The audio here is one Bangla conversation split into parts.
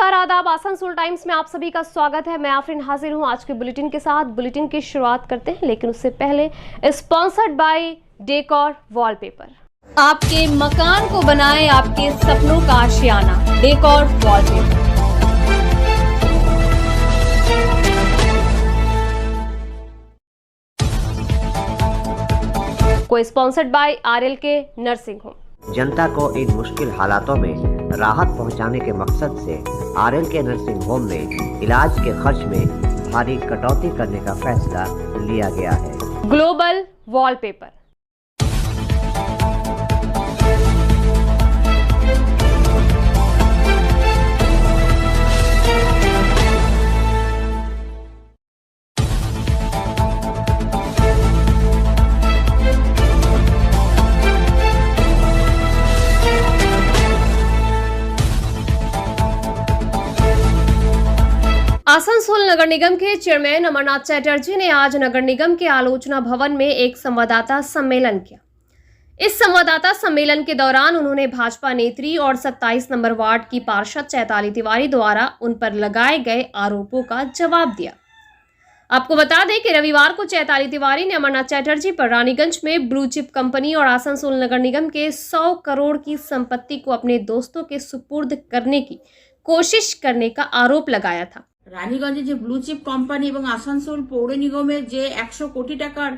नमस्कार, आदाब। आसनसोल टाइम्स में आप सभी का स्वागत है। मैं आफरीन हाजिर हूं आज के बुलेटिन के साथ। बुलेटिन की शुरुआत करते हैं, लेकिन उससे पहले स्पॉन्सर्ड बाय डेकोर वॉलपेपर। आपके मकान को बनाए आपके सपनों का आशियाना, डेकोर वॉलपेपर। को sponsored by RLK nursing home. जनता को इन मुश्किल हालातों में राहत पहुंचाने के मकसद से RLK नर्सिंग होम में इलाज के खर्च में भारी कटौती करने का फैसला लिया गया है। Global wallpaper. आसनसोल नगर निगम के चेयरमैन अमरनाथ चैटर्जी ने आज नगर निगम के आलोचना भवन में एक संवाददाता सम्मेलन किया। इस संवाददाता सम्मेलन के दौरान उन्होंने भाजपा नेत्री और 27 नंबर वार्ड की पार्षद चैताली तिवारी द्वारा उन पर लगाए गए आरोपों का जवाब दिया। आपको बता दें कि रविवार को चैताली तिवारी ने अमरनाथ चैटर्जी पर रानीगंज में ब्लू चिप कंपनी और आसनसोल नगर निगम के 100 करोड़ की संपत्ति को अपने दोस्तों के सुपुर्द करने की कोशिश करने का आरोप लगाया था। রানীগঞ্জে যে ব্লু চিপ কোম্পানি এবং আসানসোল পৌর নিগমের যে 100 কোটি টাকার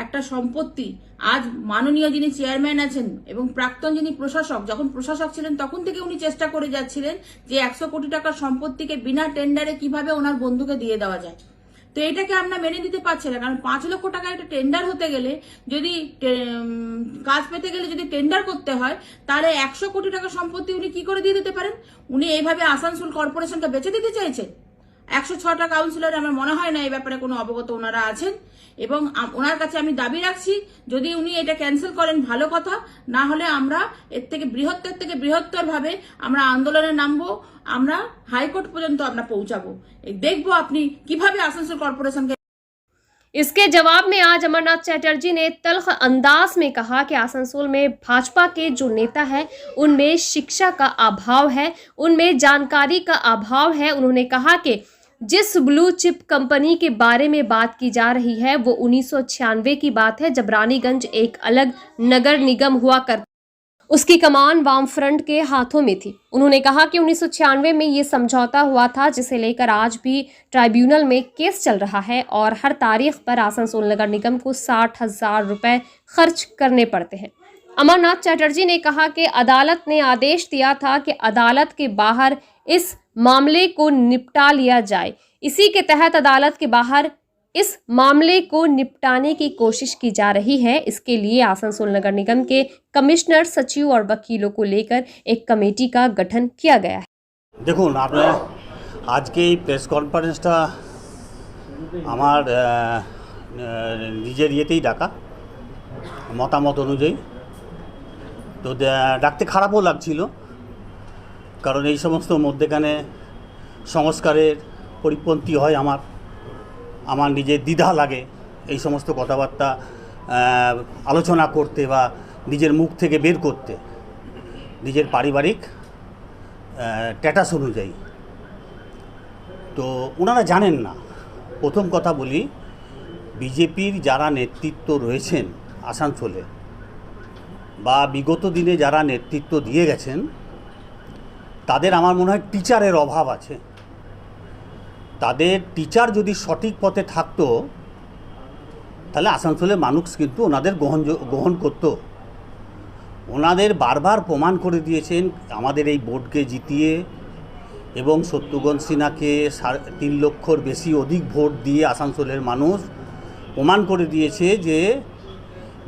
একটা সম্পত্তি আজ মাননীয় যিনি চেয়ারম্যান আছেন এবং প্রাক্তন যিনি প্রশাসক, যখন প্রশাসক ছিলেন তখন থেকে উনি চেষ্টা করে যাচ্ছিলেন যে 100 কোটি টাকার সম্পত্তিকে বিনা টেন্ডারে কিভাবে ওনার বন্ধুকে দিয়ে দেওয়া যায়। তো এটাকে আমরা মেনে নিতে পারছি না, কারণ 5 লক্ষ টাকা একটা টেন্ডার হতে গেলে, যদি কাজ পেতে গেলে যদি টেন্ডার করতে হয়, তাহলে 100 কোটি টাকা সম্পত্তি উনি কি করে দিয়ে দিতে পারেন? উনি এইভাবে আসানসোল কর্পোরেশনকে বেচে দিতে চাইছেন। 106টা কাউন্সিলর আমার মনে হয় না এই ব্যাপারে কোনো অবগত ওনারা আছেন, এবং ওনার কাছে আমি দাবি রাখছি যদি উনি এটা ক্যান্সেল করেন ভালো কথা, না হলে আমরা এর থেকে বৃহত্তর ভাবে আমরা আন্দোলনে নামবো, আমরা হাইকোর্ট পর্যন্ত আমরা পৌঁছাবো। দেখবো আপনি কিভাবে আসানসোল কর্পোরেশনকে। इसके जवाब में आज अमरनाथ चैटर्जी ने तल्ख अंदाज में कहा कि आसनसोल में भाजपा के जो नेता है उनमें शिक्षा का अभाव है, उनमें जानकारी का अभाव है। उन्होंने कहा कि जिस ब्लू चिप कंपनी के बारे में बात की जा रही है वो 1996 की बात है, जब रानीगंज एक अलग नगर निगम हुआ करता, उसकी कमान वाम फ्रंट के हाथों में थी। उन्होंने कहा कि 1996 में ये समझौता हुआ था, जिसे लेकर आज भी ट्राइब्यूनल में केस चल रहा है और हर तारीख पर आसनसोल नगर निगम को 60,000 रुपए खर्च करने पड़ते हैं। अमरनाथ चैटर्जी ने कहा कि अदालत ने आदेश दिया था कि अदालत के बाहर इस मामले को निपटा लिया जाए। इसी के तहत अदालत के बाहर इस मामले को निपटाने की कोशिश की जा रही है। इसके लिए आसनसोल नगर निगम के कमिश्नर, सचिव और वकीलों को लेकर एक कमेटी का गठन किया गया है। দেখুন, আপনার আজকে এই প্রেস কনফারেন্সটা আমার নিজের ইয়েতেই ডাকা, মতামত অনুযায়ী। তো ডাকতে খারাপও লাগছিল, কারণ এই সমস্ত মধ্যেখানে সংস্কারের পরিপন্থী হয় আমার নিজের দ্বিধা লাগে এই সমস্ত কথাবার্তা আলোচনা করতে বা নিজের মুখ থেকে বের করতে, নিজের পারিবারিক স্ট্যাটাস অনুযায়ী। তো ওনারা জানেন না। প্রথম কথা বলি, বিজেপির যারা নেতৃত্ব রয়েছেন আসানসোলে বা বিগত দিনে যারা নেতৃত্ব দিয়ে গেছেন, তাদের আমার মনে হয় টিচারের অভাব আছে। তাদের টিচার যদি সঠিক পথে থাকতো তাহলে আসানসোলের মানুষ কিন্তু ওনাদের গ্রহণ করতো। ওনাদের বারবার প্রমাণ করে দিয়েছেন আমাদের এই বোর্ডকে জিতিয়ে, এবং শত্রুঘ্ন সিনহাকে 3 লক্ষর বেশি অধিক ভোট দিয়ে আসানসোলের মানুষ প্রমাণ করে দিয়েছে যে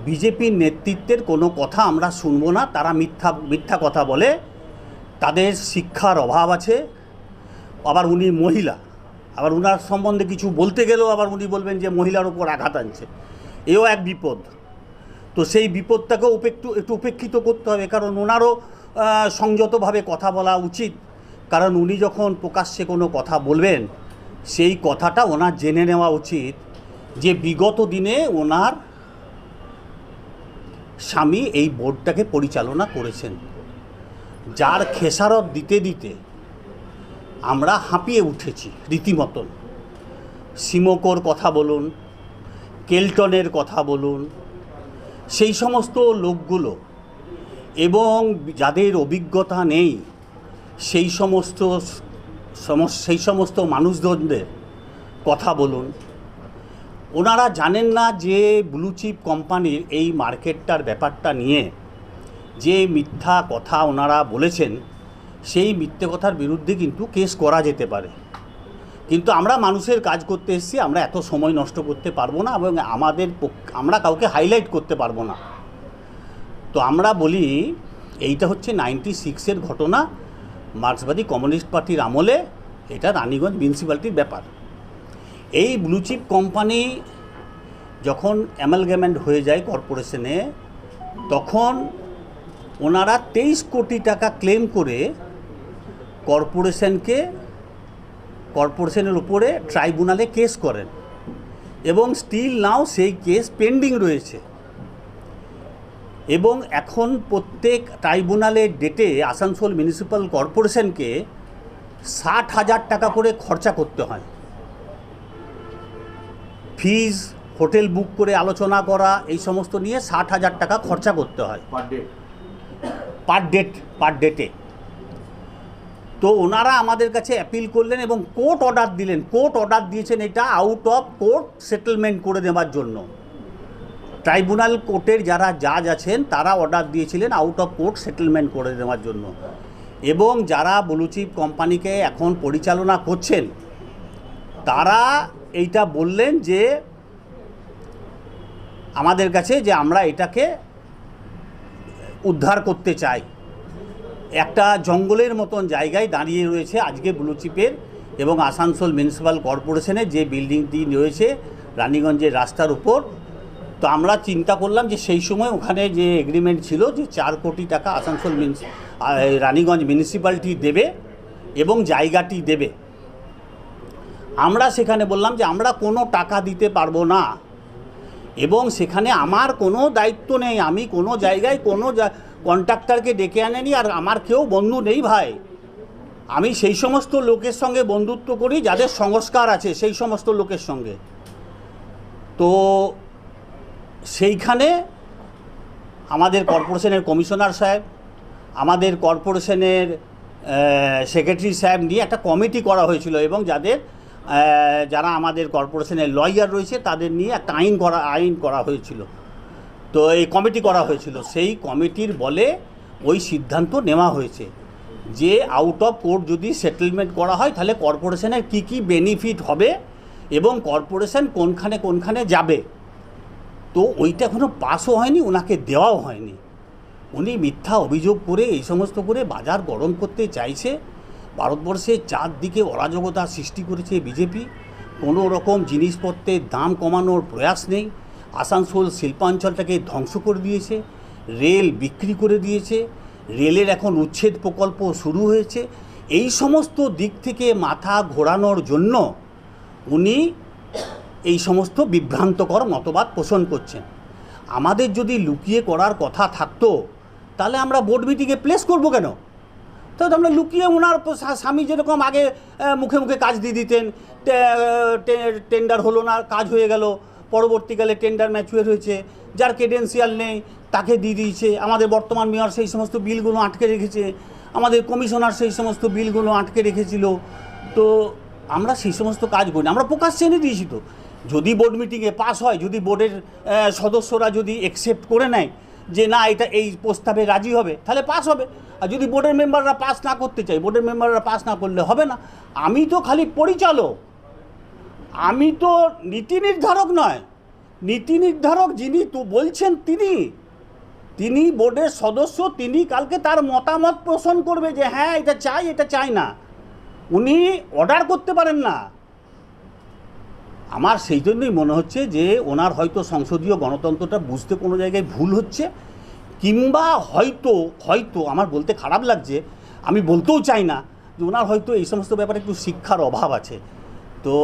বিজেপির নেতৃত্বের কোনো কথা আমরা শুনবো না, তারা মিথ্যা কথা বলে, তাদের শিক্ষার অভাব আছে। আবার উনি মহিলা, আবার ওনার সম্বন্ধে কিছু বলতে গেলেও আবার উনি বলবেন যে মহিলার উপর আঘাত আনছে, এও এক বিপদ। তো সেই বিপদটাকেও একটু উপেক্ষিত করতে হবে, কারণ ওনারও সংযতভাবে কথা বলা উচিত। কারণ উনি যখন প্রকাশ্যে কোনো কথা বলবেন, সেই কথাটা ওনার জেনে নেওয়া উচিত যে বিগত দিনে ওনার স্বামী এই বোর্ডটাকে পরিচালনা করেছেন, যার খেসারত দিতে দিতে আমরা হাঁপিয়ে উঠেছি রীতিমতন। সিমোকোর কথা বলুন, কেলটনের কথা বলুন, সেই সমস্ত লোকগুলো এবং যাদের অভিজ্ঞতা নেই সেই সমস্ত মানুষজনদের কথা বলুন। ওনারা জানেন না যে ব্লু চিপ কোম্পানির এই মার্কেটটার ব্যাপারটা নিয়ে যে মিথ্যা কথা ওনারা বলেছেন, সেই মিথ্যে কথার বিরুদ্ধে কিন্তু কেস করা যেতে পারে। কিন্তু আমরা মানুষের কাজ করতে এসেছি, আমরা এত সময় নষ্ট করতে পারবো না এবং আমরা কাউকে হাইলাইট করতে পারবো না। তো আমরা বলি এইটা হচ্ছে 96-এর ঘটনা, মার্ক্সবাদী কমিউনিস্ট পার্টির আমলে, এটা রানীগঞ্জ মিউনিসিপ্যালিটির ব্যাপার। এই ব্লু চিপ কোম্পানি যখন অ্যামালগামেন্ট হয়ে যায় কর্পোরেশনে, তখন ওনারা 23 কোটি টাকা ক্লেম করে কর্পোরেশনের উপরে ট্রাইব্যুনালে কেস করেন এবং স্টিল নাও সেই কেস পেন্ডিং রয়েছে। এবং এখন প্রত্যেক ট্রাইব্যুনালের ডেটে আসানসোল মিউনিসিপ্যাল কর্পোরেশনকে 60,000 টাকা করে খরচা করতে হয়। ফিজ, হোটেল বুক করে আলোচনা করা, এই সমস্ত নিয়ে 60,000 টাকা খরচা করতে হয় পার ডেটে। তো ওনারা আমাদের কাছে অ্যাপিল করলেন এবং কোর্ট অর্ডার দিয়েছেন এটা আউট অফ কোর্ট সেটেলমেন্ট করে দেওয়ার জন্য। ট্রাইব্যুনাল কোর্টের যারা জাজ আছেন তারা অর্ডার দিয়েছিলেন আউট অফ কোর্ট সেটেলমেন্ট করে দেওয়ার জন্য। এবং যারা ব্লু চিপ কোম্পানিকে এখন পরিচালনা করছেন তারা এইটা বললেন যে আমাদের কাছে যে আমরা এটাকে উদ্ধার করতে চাই। একটা জঙ্গলের মতন জায়গায় দাঁড়িয়ে রয়েছে আজকে ব্লু চিপের এবং আসানসোল মিউনিসিপ্যাল কর্পোরেশনের যে বিল্ডিংটি রয়েছে রানীগঞ্জের রাস্তার উপর। তো আমরা চিন্তা করলাম যে সেই সময় ওখানে যে এগ্রিমেন্ট ছিল যে 4 কোটি টাকা আসানসোল রানীগঞ্জ মিউনিসিপ্যালিটি দেবে এবং জায়গাটি দেবে। আমরা সেখানে বললাম যে আমরা কোনো টাকা দিতে পারবো না এবং সেখানে আমার কোনো দায়িত্ব নেই, আমি কোনো জায়গায় কোনো কন্ট্রাক্টরকে ডেকে আনেনি, আর আমার কেউ বন্ধু নেই ভাই। আমি সেই সমস্ত লোকের সঙ্গে বন্ধুত্ব করি যাদের সংস্কার আছে, সেই সমস্ত লোকের সঙ্গে। তো সেইখানে আমাদের কর্পোরেশনের কমিশনার সাহেব, আমাদের কর্পোরেশনের সেক্রেটারি সাহেব নিয়ে একটা কমিটি করা হয়েছিল এবং যারা আমাদের কর্পোরেশনের লয়ার রয়েছে তাদের নিয়ে একটা আইন করা হয়েছিল। তো এই কমিটি করা হয়েছিল, সেই কমিটির বলে ওই সিদ্ধান্ত নেওয়া হয়েছে যে আউট অফ কোর্ট যদি সেটেলমেন্ট করা হয় তাহলে কর্পোরেশনের কি বেনিফিট হবে এবং কর্পোরেশন কোনখানে যাবে। তো ওইটা এখনও পাসও হয়নি, ওনাকে দেওয়াও হয়নি। উনি মিথ্যা অভিযোগ করে এই সমস্ত করে বাজার গরম করতে চাইছে। ভারতবর্ষের চারদিকে অরাজকতা সৃষ্টি করেছে বিজেপি। কোনো রকম জিনিসপত্রের দাম কমানোর প্রয়াস নেই। আসানসোল শিল্পাঞ্চলটাকে ধ্বংস করে দিয়েছে, রেল বিক্রি করে দিয়েছে, রেলের এখন উচ্ছেদ প্রকল্প শুরু হয়েছে। এই সমস্ত দিক থেকে মাথা ঘোরানোর জন্য উনি এই সমস্ত বিভ্রান্তকর মতবাদ পোষণ করছেন। আমাদের যদি লুকিয়ে করার কথা থাকতো তাহলে আমরা বোর্ড মিটিংয়ে প্লেস করবো কেন? তো আমরা লুকিয়ে ওনার স্বামী যেরকম আগে মুখে মুখে কাজ দিয়ে দিতেন, টেন্ডার হলো না, কাজ হয়ে গেল, পরবর্তীকালে টেন্ডার ম্যাচুয়ার হয়েছে, যার ক্রেডেন্সিয়াল নেই তাকে দিয়ে দিয়েছে। আমাদের বর্তমান মেয়র সেই সমস্ত বিলগুলো আটকে রেখেছে, আমাদের কমিশনার সেই সমস্ত বিলগুলো আটকে রেখেছিল। তো আমরা সেই সমস্ত কাজ করি না, আমরা প্রকাশ্যে এনে দিয়েছি। তো যদি বোর্ড মিটিংয়ে পাস হয়, যদি বোর্ডের সদস্যরা যদি অ্যাকসেপ্ট করে নেয় যে না এটা এই প্রস্তাবে রাজি হবে, তাহলে পাস হবে। আর যদি বোর্ডের মেম্বাররা পাস না করতে চায়, বোর্ডের মেম্বাররা পাস না করলে হবে না। আমি তো খালি পরিচালক, আমি তো নীতি নির্ধারক নয়। নীতি নির্ধারক যিনি তো বলছেন তিনি বোর্ডের সদস্য, তিনি কালকে তার মতামত পোষণ করবে যে হ্যাঁ এটা চাই এটা চাই না। উনি অর্ডার করতে পারেন না। আমার সেই জন্যই মনে হচ্ছে যে ওনার হয়তো সংসদীয় গণতন্ত্রটা বুঝতে কোনো জায়গায় ভুল হচ্ছে, কিংবা হয়তো আমার বলতে খারাপ লাগছে, আমি বলতেও চাই না, যে ওনার হয়তো এই সমস্ত ব্যাপারে একটু শিক্ষার অভাব আছে। তো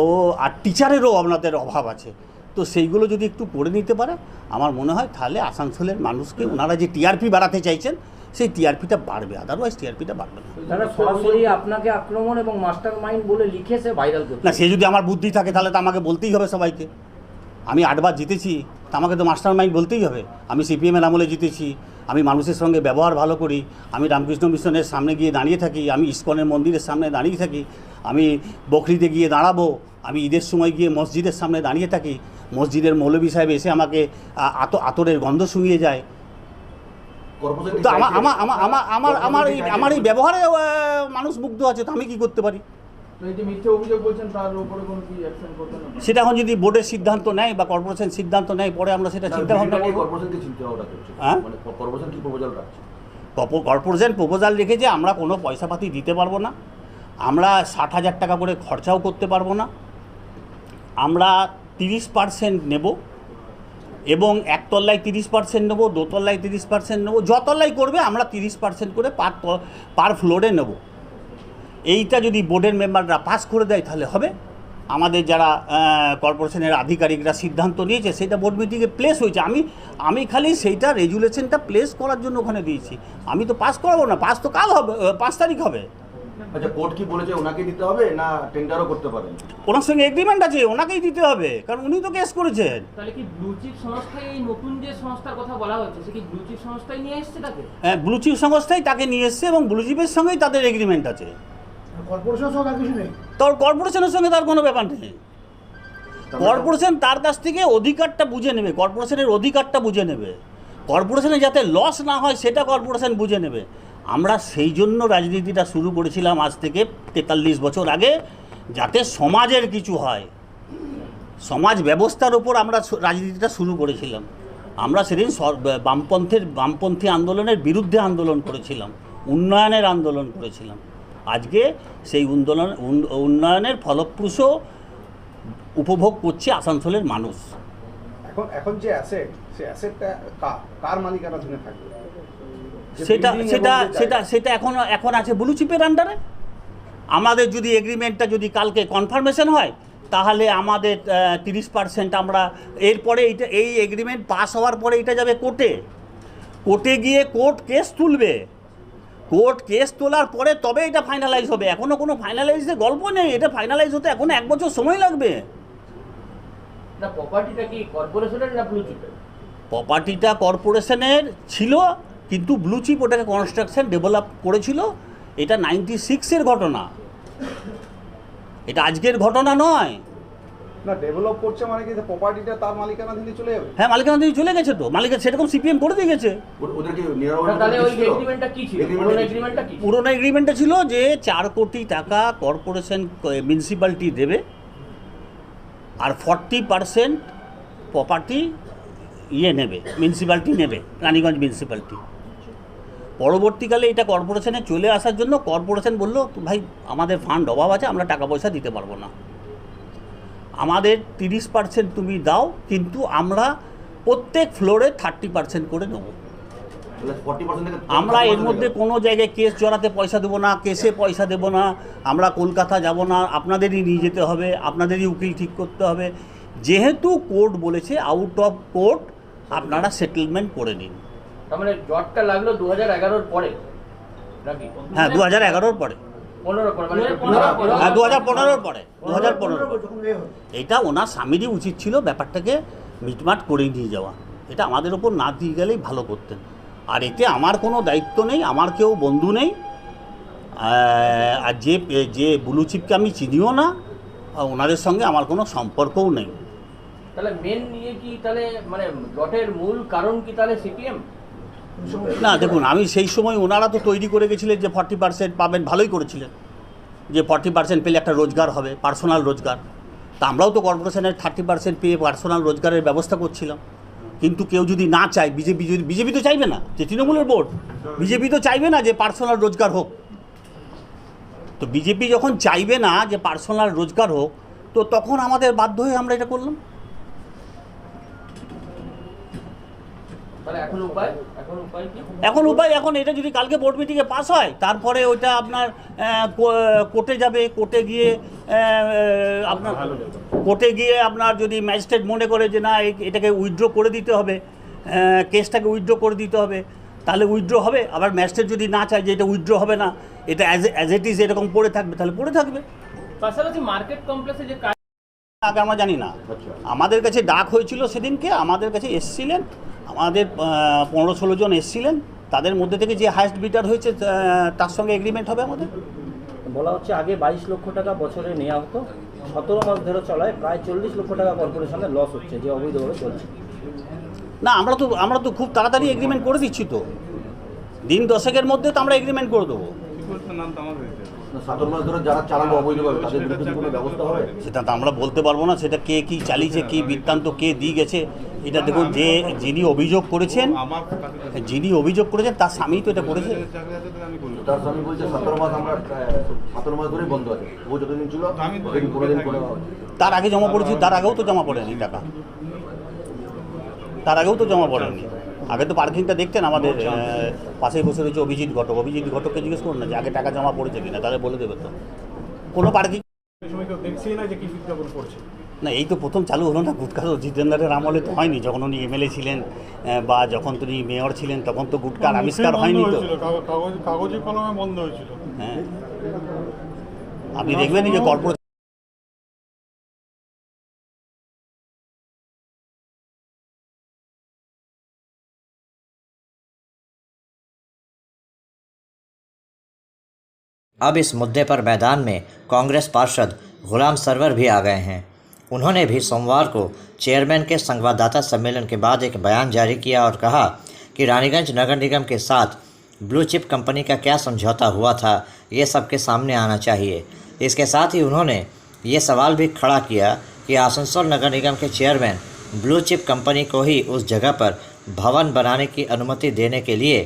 আর টিচারেরও আপনাদের অভাব আছে। তো সেইগুলো যদি একটু করে নিতে পারে আমার মনে হয় তাহলে আসানসোলের মানুষকে ওনারা যে টিআরপি বাড়াতে চাইছেন সেই টিআরপিটা বাড়বে, আদারওয়াইজ টিআরপিটা বাড়বে না। তারা সরাসরি আপনাকে আক্রমণ এবং মাস্টার মাইন্ড বলে লিখেছে ভাইরাল করছে। না, সে যদি আমার বুদ্ধি থাকে তাহলে তো আমাকে বলতেই হবে সবাইকে। আমি 8 বার জিতেছি, তা আমাকে তো মাস্টার মাইন্ড বলতেই হবে। আমি সিপিএমের আমলে জিতেছি, আমি মানুষের সঙ্গে ব্যবহার ভালো করি, আমি রামকৃষ্ণ মিশনের সামনে গিয়ে দাঁড়িয়ে থাকি, আমি ইস্কনের মন্দিরের সামনে দাঁড়িয়ে থাকি, আমি বকরিতে গিয়ে দাঁড়াবো, আমি ঈদের সময় গিয়ে মসজিদের সামনে দাঁড়িয়ে থাকি, মসজিদের মৌলভী সাহেব এসে আমাকে আতরের গন্ধ শুঙিয়ে যায়। তো আমার এই ব্যবহারে মানুষ মুগ্ধ আছে, তো আমি কি করতে পারি? সেটা এখন যদি বোর্ডের সিদ্ধান্ত নেয় বা কর্পোরেশন সিদ্ধান্ত নেয়, পরে আমরা সেটা চিন্তা ভাবনা করবো। হ্যাঁ, কর্পোরেশন প্রপোজাল রেখেছে আমরা কোনো পয়সাপাতি দিতে পারবো না, আমরা 60,000 টাকা করে খরচাও করতে পারবো না, আমরা 30% নেব এবং একতলায় 30% নেবো, দোতলায় 30% নেবো, যতলায় করবে আমরা 30% করে পার ফ্লোরে নেব। এইটা যদি বোর্ডের মেম্বাররা পাস করে দেয় তাহলে হবে। আমাদের যারা কর্পোরেশনের আধিকারিকরা সিদ্ধান্ত নিয়েছে সেটা বোর্ড মিটিংয়ে প্লেস হয়েছে, আমি খালি সেইটা রেজুলেশনটা প্লেস করার জন্য ওখানে দিয়েছি। আমি তো পাস করাবো না, পাস তো কাল হবে, 5 তারিখ হবে। আচ্ছা, কোর্ট কি বলেছে ওনাকে দিতে হবে না টেন্ডারও করতে পারেন? ওনার সঙ্গে এগ্রিমেন্ট আছে, ওনাকেই দিতে হবে, কারণ উনি তো কেস করেছেন। তাহলে কি ব্লু চিপ সংস্থায় এই নতুন যে সংস্থার কথা বলা হচ্ছে সে কি ব্লু চিপ সংস্থায় নিয়ে এসেছে তাকে? হ্যাঁ, ব্লু চিপ সংস্থাই তাকে নিয়ে এসছে এবং ব্লু চিপের সঙ্গেই তাদের এগ্রিমেন্ট আছে। তোর কর্পোরেশনের সঙ্গে তার কোনো ব্যাপার নেই। কর্পোরেশন তার কাছ থেকে অধিকারটা বুঝে নেবে, কর্পোরেশনের অধিকারটা বুঝে নেবে, কর্পোরেশনে যাতে লস না হয় সেটা কর্পোরেশন বুঝে নেবে। আমরা সেই জন্য রাজনীতিটা শুরু করেছিলাম আজ থেকে 43 বছর আগে, যাতে সমাজের কিছু হয়, সমাজ ব্যবস্থার ওপর আমরা রাজনীতিটা শুরু করেছিলাম। আমরা সেদিন বামপন্থী আন্দোলনের বিরুদ্ধে আন্দোলন করেছিলাম, উন্নয়নের আন্দোলন করেছিলাম। আজকে সেই উন্নয়নের ফলপ্রসূ উপভোগ করছে আসানসোলের মানুষ। এখন যে অ্যাসেট, সেই অ্যাসেটটা কার মালিকানাধীনে থাকবে? সেটা এখন আছে ব্লু চিপের আন্ডারে। আমাদের যদি এগ্রিমেন্টটা যদি কালকে কনফার্মেশন হয় তাহলে আমাদের 30% আমরা এরপরে এই এগ্রিমেন্ট পাস হওয়ার পরে এটা যাবে কোর্টে গিয়ে কোর্ট কেস তুলবে, কোর্ট কেস তোলার পরে তবে এটা ফাইনালাইজ হবে। এখনও কোনো ফাইনালাইজের গল্প নেই, এটা ফাইনালাইজ হতে এখনো 1 বছর সময় লাগবে। না, প্রপার্টিটা কি কর্পোরেশনের না ব্লু চিপের? প্রপার্টিটা কর্পোরেশনের ছিল, কিন্তু ব্লু চিপ ওটাকে কনস্ট্রাকশন ডেভেলপ করেছিল। এটা 96-এর ঘটনা, এটা আজকের ঘটনা নয়। না, ডেভেলপ করছে মানে কি প্রপার্টিটা তার মালিকানাধীনে চলে যাবে? হ্যাঁ, মালিকানাধীনে চলে গেছে তো, মালিকের সেরকম সিপিএম করে দিয়ে গেছে। ওদেরকে তাহলে ওই এগ্রিমেন্টটা কি ছিল? পুরোনো এগ্রিমেন্টটা ছিল যে 4 কোটি টাকা কর্পোরেশন মিউনিসিপ্যালিটি দেবে আর 40% প্রপার্টি নেবে, মিউনিসিপ্যালিটি নেবে, রানীগঞ্জ মিউনিসিপ্যালিটি। পরবর্তীকালে এটা কর্পোরেশনে চলে আসার জন্য কর্পোরেশন বলল, ভাই আমাদের ফান্ড অভাব আছে, আমরা টাকা পয়সা দিতে পারবো না, আমাদের 30% তুমি দাও, কিন্তু আমরা প্রত্যেক ফ্লোরে 30% করে নেব। আমরা এর মধ্যে কোনো জায়গায় কেস জড়াতে পয়সা দেবো না, কেসে পয়সা দেবো না, আমরা কলকাতা যাব না, আপনাদেরই নিয়ে যেতে হবে, আপনাদেরই উকিল ঠিক করতে হবে। যেহেতু কোর্ট বলেছে আউট অফ কোর্ট আপনারা সেটেলমেন্ট করে নিন। তার মানে জটটা লাগলো 2011-র পরে নাকি? হ্যাঁ, 2011-র পরে, 2015-র পরে, 2015। এটা ওনার স্বামীরই উচিত ছিল ব্যাপারটাকে মিটমাট করে নিয়ে যাওয়া, এটা আমাদের ওপর না দিয়ে গেলেই ভালো করতেন। আর এতে আমার কোনো দায়িত্ব নেই, আমার কেউ বন্ধু নেই, আর যে ব্লু চিপকে আমি চিনিও না, ওনাদের সঙ্গে আমার কোনো সম্পর্কও নেই। তাহলে মেন নিয়ে কি তাহলে মানে জটের মূল কারণ কি তাহলে সিপিএম? না, দেখুন, আমি সেই সময় ওনারা তো তৈরি করে গেছিলেন যে 40% পাবেন, ভালোই করেছিলেন যে 40% পেলে একটা রোজগার হবে, পার্সোনাল রোজগার। তা আমরাও তো কর্পোরেশনের 30% পেয়ে পার্সোনাল রোজগারের ব্যবস্থা করছিলাম। কিন্তু কেউ যদি না চায়, বিজেপি তো চাইবে না, যে তৃণমূলের ভোট, বিজেপি তো চাইবে না যে পার্সোনাল রোজগার হোক। তো বিজেপি যখন চাইবে না যে পার্সোনাল রোজগার হোক, তো তখন আমাদের বাধ্য হয়ে আমরা এটা করলাম। এখন এটা যদি কালকে বোর্ড মিটিংয়ে পাস হয়, তারপরে ওইটা আপনার কোর্টে যাবে, কোর্টে গিয়ে আপনার যদি ম্যাজিস্ট্রেট মনে করে যে না এটাকে উইথড্র করে দিতে হবে, কেসটাকে উইথড্র করে দিতে হবে, তাহলে উইথড্র হবে। আবার ম্যাজিস্ট্রেট যদি না চায় যে এটা উইথড্র হবে না, এটা অ্যাজ ইট ইজ এরকম পড়ে থাকবে, তাহলে পড়ে থাকবে। পাশাপাশি মার্কেট কমপ্লেক্সে যে কাজ আগে আমরা জানি না, আমাদের কাছে ডাক হয়েছিল সেদিনকে, আমাদের কাছে এসছিলেন, আমাদের 15-16 জন এসছিলেন, তাদের মধ্যে থেকে যে হায়েস্ট বিটার হয়েছে তার সঙ্গে এগ্রিমেন্ট হবে আমাদের। বলা হচ্ছে আগে 22 লক্ষ টাকা বছরে নেওয়া হতো, 17 মাস ধরে চলায় প্রায় 40 লক্ষ টাকা কর্পোরেশনের লস হচ্ছে, যে অবৈধভাবে চলছে। না, আমরা তো খুব তাড়াতাড়ি এগ্রিমেন্ট করে দিচ্ছি, তো দিন 10-এর মধ্যে তো আমরা এগ্রিমেন্ট করে দেবো। 17 মাস ধরে যারা চালানো অবৈধভাবে তাদের বিরুদ্ধে কোনো ব্যবস্থা হবে? সেটা তো আমরা বলতে পারবো না, সেটা কে কি চালিয়েছে, কি বৃত্তান্ত কে দিয়ে গেছে। এটা দেখুন, যিনি অভিযোগ করেছেন তার স্বামী তো এটা করেছে। তার স্বামী বলছে 17 মাস আমরা 17 মাস ধরেই বন্ধ আছে, ও যতদিন ছিল কোনোদিন করে তার আগে জমা পড়েছি, তার আগেও তো জমা পড়েনি টাকা, তার আগেও তো জমা পড়েনি। আগে তো পার্কিংটা দেখতেন, আমাদের পাশেই বসে রয়েছে অভিজিৎ ঘটককে জিজ্ঞেস করুন না যে আগে টাকা জমা পড়েছে কিনা, তাহলে বলে দেবে তো। কোনো পার্কিং না, এই তো প্রথম চালু হলো না। গুটখা তো জিতেন্দ্রের আমলে তো হয়নি, যখন উনি এমএলএ ছিলেন বা যখন তিনি মেয়র ছিলেন তখন তো গুটখার আবিষ্কার হয়নি তো, কাগজে কলমে বন্ধ হয়েছিল। হ্যাঁ, আপনি দেখবেন যে কর্পোরেট अब इस मुद्दे पर मैदान में कांग्रेस पार्षद गुलाम सरवर भी आ गए हैं। उन्होंने भी सोमवार को चेयरमैन के संवाददाता सम्मेलन के बाद एक बयान जारी किया और कहा कि रानीगंज नगर निगम के साथ ब्लू चिप कंपनी का क्या समझौता हुआ था, ये सबके सामने आना चाहिए। इसके साथ ही उन्होंने ये सवाल भी खड़ा किया कि आसनसोल नगर निगम के चेयरमैन ब्लू चिप कंपनी को ही उस जगह पर भवन बनाने की अनुमति देने के लिए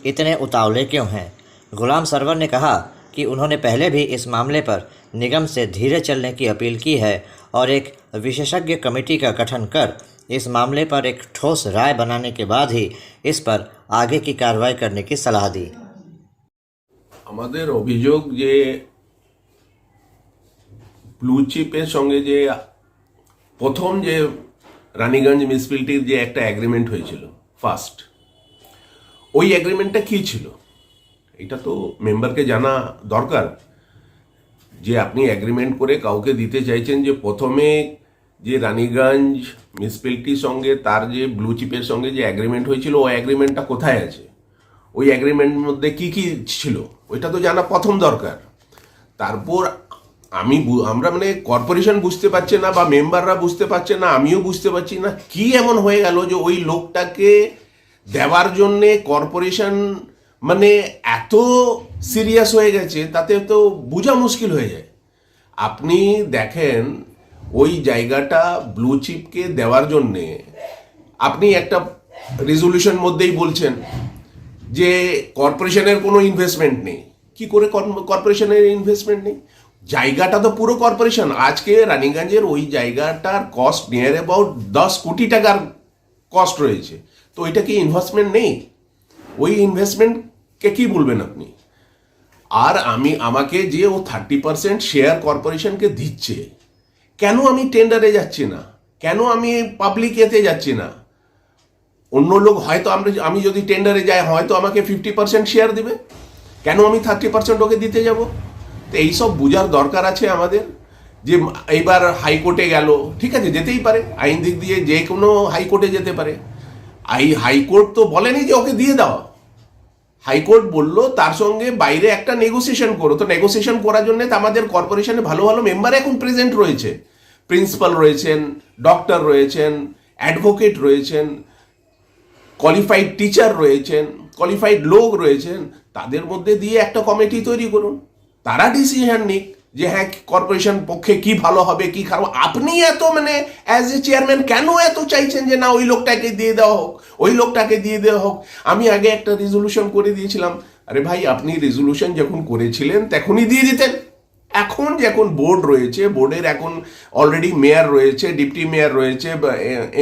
इतने उतावले क्यों हैं। गुलाम सरवर ने कहा कि उन्होंने पहले भी इस मामले पर निगम से धीरे चलने की अपील की है और एक विशेषज्ञ कमेटी का गठन कर इस मामले पर एक ठोस राय बनाने के बाद ही इस पर आगे की कार्रवाई करने की सलाह दी। আমাদের অভিযোগ যে ব্লু চিপের সঙ্গে যে প্রথম যে রানীগঞ্জ মিউনিসিপ্যালিটির যে একটা এগ্রিমেন্ট হয়েছিল ফার্স্ট, ওই এগ্রিমেন্টটা কি ছিল এটা তো মেম্বারকে জানা দরকার। যে আপনি এগ্রিমেন্ট করে কাউকে দিতে চাইছেন, যে প্রথমে যে রানীগঞ্জ মিউনিসিপ্যালিটির সঙ্গে তার যে ব্লু চিপের সঙ্গে যে এগ্রিমেন্ট হয়েছিল, ওই এগ্রিমেন্টটা কোথায় আছে, ওই এগ্রিমেন্টের মধ্যে কি কি ছিল, ওইটা তো জানা প্রথম দরকার। তারপর আমরা মানে কর্পোরেশন বুঝতে পারছে না বা মেম্বাররা বুঝতে পারছে না, আমিও বুঝতে পারছি না কি এমন হয়ে গেল যে ওই লোকটাকে দেওয়ার জন্যে কর্পোরেশন মানে এত সিরিয়াস হয়ে গেছে, তাতে তো বোঝা মুশকিল হয়ে যায়। আপনি দেখেন ওই জায়গাটা ব্লু চিপকে দেওয়ার জন্যে আপনি একটা রেজলিউশন মধ্যেই বলছেন যে কর্পোরেশনের কোনো ইনভেস্টমেন্ট নেই। কি করে কর্পোরেশনের ইনভেস্টমেন্ট নেই? জায়গাটা তো পুরো কর্পোরেশন। আজকে রানীগঞ্জের ওই জায়গাটার কস্ট নিয়ার অ্যাবাউট 10 কোটি টাকার কস্ট রয়েছে, তো ওইটা কি ইনভেস্টমেন্ট নেই? ওই ইনভেস্টমেন্টকে কি বলবেন আপনি? আর আমাকে যে ও 30% শেয়ার কর্পোরেশনকে দিচ্ছে, কেন আমি টেন্ডারে যাচ্ছি না, কেন আমি পাবলিক এতে যাচ্ছি না? অন্য লোক হয়তো আমি যদি টেন্ডারে যাই হয়তো আমাকে 50% শেয়ার দিবে, কেন আমি 30% ওকে দিতে যাব? তো এইসব বোঝার দরকার আছে আমাদের। যে এইবার হাইকোর্টে গেল, ঠিক আছে যেতেই পারে, আইন দিক দিয়ে যে কোনো হাইকোর্টে যেতে পারে। হাইকোর্ট তো বলেনি যে ওকে দিয়ে দাও, হাইকোর্ট বললো তার সঙ্গে বাইরে একটা নেগোসিয়েশন করো। তো নেগোসিয়েশন করার জন্য আমাদের কর্পোরেশনে ভালো ভালো মেম্বার এখন প্রেজেন্ট রয়েছে, প্রিন্সিপাল রয়েছেন, ডক্টর রয়েছেন, অ্যাডভোকেট রয়েছেন, কোয়ালিফাইড টিচার রয়েছেন, কোয়ালিফাইড লোক রয়েছেন। তাদের মধ্যে দিয়ে একটা কমিটি তৈরি করুন, তারা ডিসিশন নিক যে হ্যাঁ কর্পোরেশন পক্ষে কি ভালো হবে কি খারাপ। আপনি এত মানে অ্যাজ এ চেয়ারম্যান কেন এত চাইছেন যে না ওই লোকটাকে দিয়ে দেওয়া হোক, ওই লোকটাকে দিয়ে দেওয়া হোক? আমি আগে একটা রেজলিউশন করে দিয়েছিলাম। আরে ভাই, আপনি রেজলিউশন যখন করেছিলেন তখনই দিয়ে দিতেন। এখন যখন বোর্ড রয়েছে, বোর্ডের এখন অলরেডি মেয়র রয়েছে, ডিপটি মেয়র রয়েছে,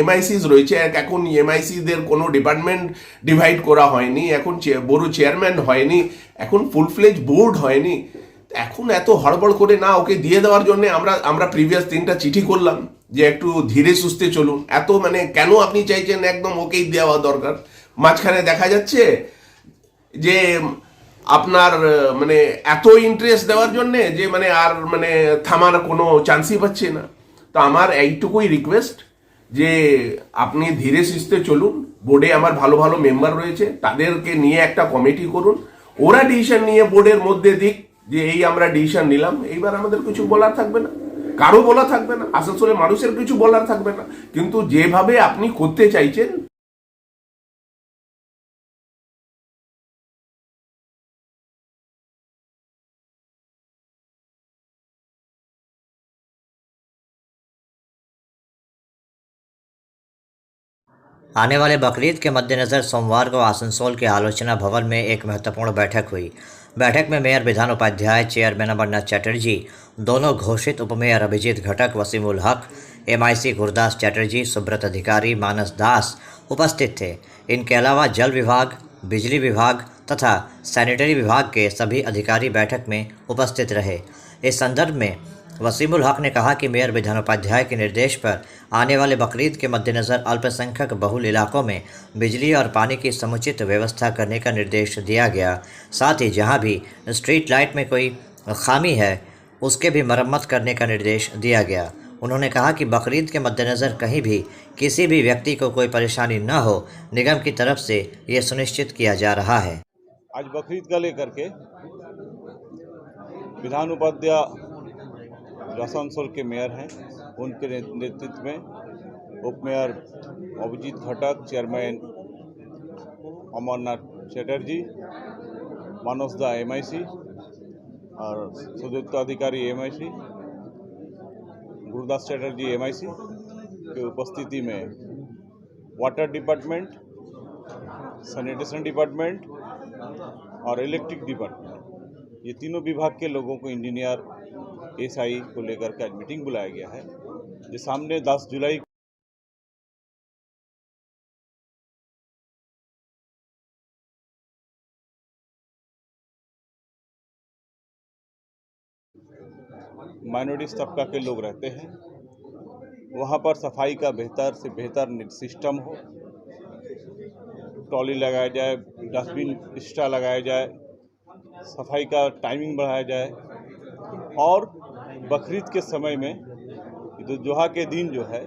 এমআইসিস রয়েছে। এখন এমআইসিদের কোনো ডিপার্টমেন্ট ডিভাইড করা হয়নি, এখন বড় চেয়ারম্যান হয়নি, এখন ফুল ফ্লেজ বোর্ড হয়নি। এখন এত হড়বড় করে না ওকে দিয়ে দেওয়ার জন্য আমরা প্রিভিয়াস 3টা চিঠি করলাম যে একটু ধীরে সুস্থে চলুন। এত মানে কেন আপনি চাইছেন একদম ওকেই দেওয়া দরকার? মাঝখানে দেখা যাচ্ছে যে আপনার মানে এত ইন্টারেস্ট দেওয়ার জন্যে যে মানে আর মানে থামার কোনো চান্সই পাচ্ছে না। তো আমার এইটুকুই রিকোয়েস্ট যে আপনি ধীরে সুস্থে চলুন। বোর্ডে আমার ভালো ভালো মেম্বার রয়েছে, তাদেরকে নিয়ে একটা কমিটি করুন, ওরা ডিসিশন নিয়ে বোর্ডের মধ্যে দিক যে এই আমরা ডিসিশন নিলাম। এইবার আমাদের কিছু বলার থাকবে না, কারো বলা থাকবে না, আসানসোলের মানুষের কিছু বলার থাকবে না। কিন্তু যেভাবে আপনি করতে চাইছেন आने वाले बकरीद के मद्देनज़र सोमवार को आसनसोल के आलोचना भवन में एक महत्वपूर्ण बैठक हुई। बैठक में मेयर विधान उपाध्याय, चेयरमैन अमरनाथ चटर्जी, दोनों घोषित उपमेयर अभिजीत घटक, वसीमुल हक, MIC गुरदास चटर्जी, सुब्रत अधिकारी, मानस दास उपस्थित थे। इनके अलावा जल विभाग, बिजली विभाग तथा सैनिटरी विभाग के सभी अधिकारी बैठक में उपस्थित रहे। इस संदर्भ में वसीमुल हक ने कहा कि मेयर विधानोपाध्याय के निर्देश पर आने वाले बकरीद के मद्देनज़र अल्पसंख्यक बहुल इलाकों में बिजली और पानी की समुचित व्यवस्था करने का निर्देश दिया गया। साथ ही जहां भी स्ट्रीट लाइट में कोई खामी है उसके भी मरम्मत करने का निर्देश दिया गया। उन्होंने कहा कि बकरीद के मद्देनज़र कहीं भी किसी भी व्यक्ति को कोई परेशानी न हो, निगम की तरफ से ये सुनिश्चित किया जा रहा है। आज बकरीद का लेकर के विधान उपाध्याय जो आसनसोल के मेयर हैं उनके नेतृत्व में उप मेयर अभिजीत घटक, चेयरमैन अमरनाथ चटर्जी, मानस दा MIC और सुब्रत अधिकारी MIC, गुरदास चटर्जी MIC के उपस्थिति में वाटर डिपार्टमेंट, सैनिटेशन डिपार्टमेंट और इलेक्ट्रिक डिपार्टमेंट, ये तीनों विभाग के लोगों को, इंजीनियर, SI को लेकर के आज मीटिंग बुलाया गया है। जो सामने 10 जुलाई माइनॉरिटी तबका के लोग रहते हैं, वहाँ पर सफाई का बेहतर से बेहतर सिस्टम हो, ट्रॉली लगाया जाए, डस्टबिन एक्स्ट्रा लगाया जाए, सफाई का टाइमिंग बढ़ाया जाए और बकरीद के समय में ईद जोहा के दिन जो है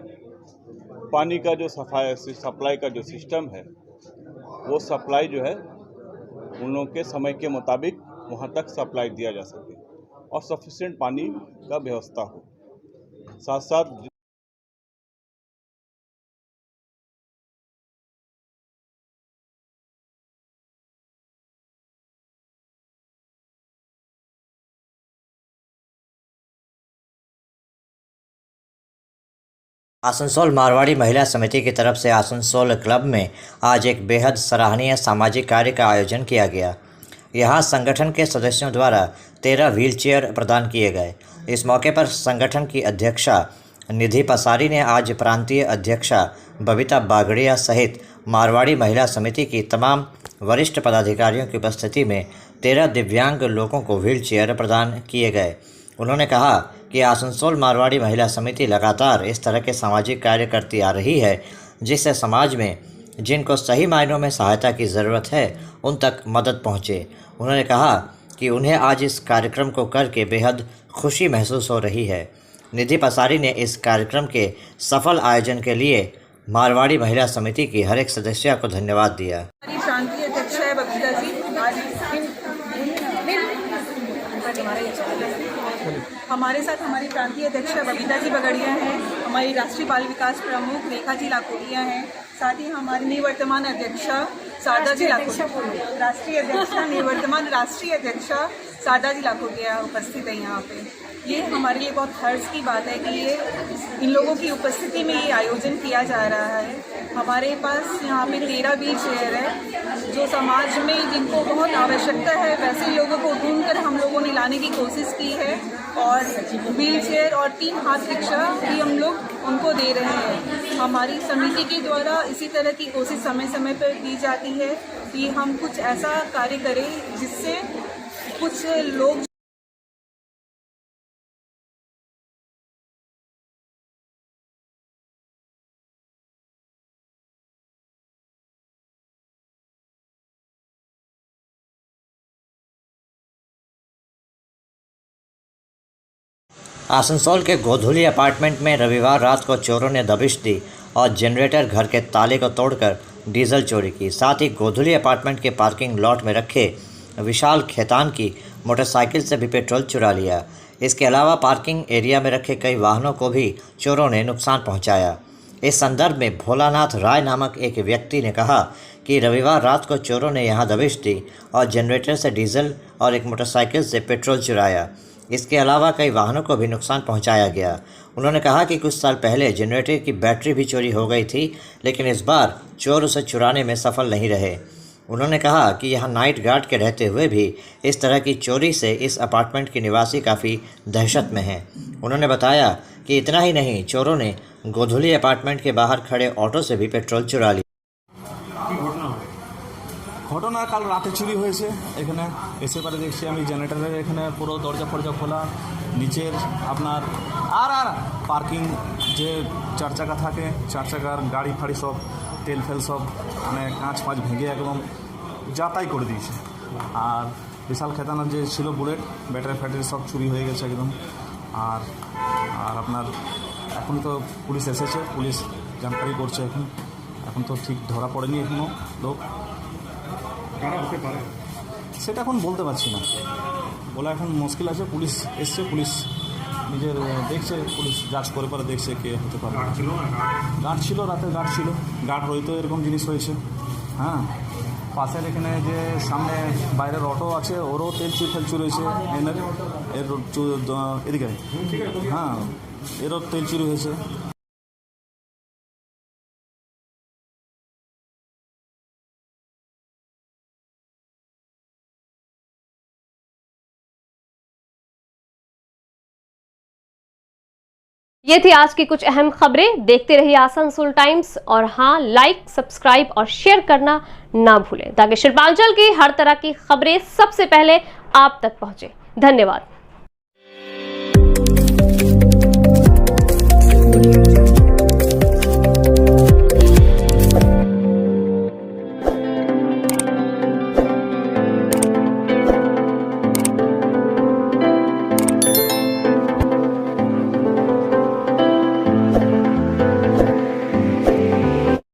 पानी का जो सप्लाई का जो सिस्टम है वो सप्लाई जो है उन लोगों के समय के मुताबिक वहाँ तक सप्लाई दिया जा सके और सफिशिएंट पानी का व्यवस्था हो। साथ साथ आसनसोल मारवाड़ी महिला समिति की तरफ से आसनसोल क्लब में आज एक बेहद सराहनीय सामाजिक कार्य का आयोजन किया गया। यहाँ संगठन के सदस्यों द्वारा 13 व्हीलचेयर प्रदान किए गए। इस मौके पर संगठन की अध्यक्षा निधि पसारी ने आज प्रांतीय अध्यक्षा बबीता बागड़िया सहित मारवाड़ी महिला समिति की तमाम वरिष्ठ पदाधिकारियों की उपस्थिति में 13 दिव्यांग लोगों को व्हीलचेयर प्रदान किए गए। उन्होंने कहा कि आसनसोल मारवाड़ी महिला समिति लगातार इस तरह के सामाजिक कार्य करती आ रही है जिससे समाज में जिनको सही मायनों में सहायता की ज़रूरत है उन तक मदद पहुँचे। उन्होंने कहा कि उन्हें आज इस कार्यक्रम को करके बेहद खुशी महसूस हो रही है। निधि पसारी ने इस कार्यक्रम के सफल आयोजन के लिए मारवाड़ी महिला समिति की हर एक सदस्य को धन्यवाद दिया। प्रांतीय अध्यक्ष है बबीता जी, हमारे साथ हमारी प्रांतीय अध्यक्ष बबीता जी बगड़िया हैं, हमारी राष्ट्रीय बाल विकास प्रमुख रेखा जी लाकोड़िया हैं, साथ ही हमारी निवर्तमान अध्यक्षा शारदा जी लाकोड़िया, राष्ट्रीय अध्यक्षा निवर्तमान राष्ट्रीय अध्यक्षा शारदा जी लाकोड़िया उपस्थित है यहाँ पे। ये हमारे लिए बहुत हर्ष की बात है कि ये इन लोगों की उपस्थिति में ये आयोजन किया जा रहा है। हमारे पास यहाँ पे 13 व्हील चेयर है जो समाज में जिनको बहुत आवश्यकता है वैसे लोगों को ढूंढकर हम लोगों ने लाने की कोशिश की है और व्हील चेयर और 3 हाथ रिक्शा भी हम लोग उनको दे रहे हैं। हमारी समिति के द्वारा इसी तरह की कोशिश समय समय पर की जाती है कि हम कुछ ऐसा कार्य करें जिससे कुछ लोग आसनसोल के गोधुली अपार्टमेंट में रविवार रात को चोरों ने दबिश दी और जनरेटर घर के ताले को तोड़कर डीजल चोरी की। साथ ही गोधुली अपार्टमेंट के पार्किंग लॉट में रखे विशाल खेतान की मोटरसाइकिल से भी पेट्रोल चुरा लिया। इसके अलावा पार्किंग एरिया में रखे कई वाहनों को भी चोरों ने नुकसान पहुंचाया। इस संदर्भ में भोलानाथ राय नामक एक व्यक्ति ने कहा कि रविवार रात को चोरों ने यहां दबिश दी और जनरेटर से डीजल और एक मोटरसाइकिल से पेट्रोल चुराया। इसके अलावा कई वाहनों को भी नुकसान पहुंचाया गया। उन्होंने कहा कि कुछ साल पहले जनरेटर की बैटरी भी चोरी हो गई थी, लेकिन इस बार चोर उसे चुराने में सफल नहीं रहे। उन्होंने कहा कि यहाँ नाइट गार्ड के रहते हुए भी इस तरह की चोरी से इस अपार्टमेंट के निवासी काफ़ी दहशत में हैं। उन्होंने बताया कि इतना ही नहीं, चोरों ने गोधुली अपार्टमेंट के बाहर खड़े ऑटो से भी पेट्रोल चुरा लिया। ঘটনা কাল রাতে চুরি হয়েছে। এখানে এসে পরে দেখছি আমি জেনারেটরের এখানে পুরো দরজা ফরজা খোলা, নিচের আপনার আর পার্কিং যে চার চাকা থাকে, চার চাকার গাড়ি ফাড়ি সব তেল ফেল সব মানে কাঁচ ফাঁচ ভেঙে একদম যাতাই করে দিয়েছে। আর বিশাল খেতানা যে ছিল বুলেট, ব্যাটারি ফ্যাটারি সব চুরি হয়ে গেছে একদম। আর আপনার এখন তো পুলিশ এসেছে, পুলিশ জানকারি করছে। এখন তো ঠিক ধরা পড়েনি এখনও লোক। কারা হতে পারে সেটা এখন বলতে পারছি না, বলা এখন মুশকিল আছে। পুলিশ এসছে, পুলিশ নিজের দেখছে, পুলিশ যাচ করে পরে দেখছে কে হতে পারে। গার্ড ছিল, রাতে গার্ড ছিল, গার্ড হয়তো এরকম জিনিস হয়েছে। হ্যাঁ, পাশের এখানে যে সামনে বাইরের অটো আছে, ওরও তেল চুরি হয়েছে। এর এদিকে হ্যাঁ, এরও তেল চুরি হয়েছে। ये थी आज की कुछ अहम खबरें। देखते रहिए आसनसोल टाइम्स और हाँ, लाइक, सब्सक्राइब और शेयर करना ना भूलें ताकि शिल्पांचल की हर तरह की खबरें सबसे पहले आप तक पहुंचे। धन्यवाद।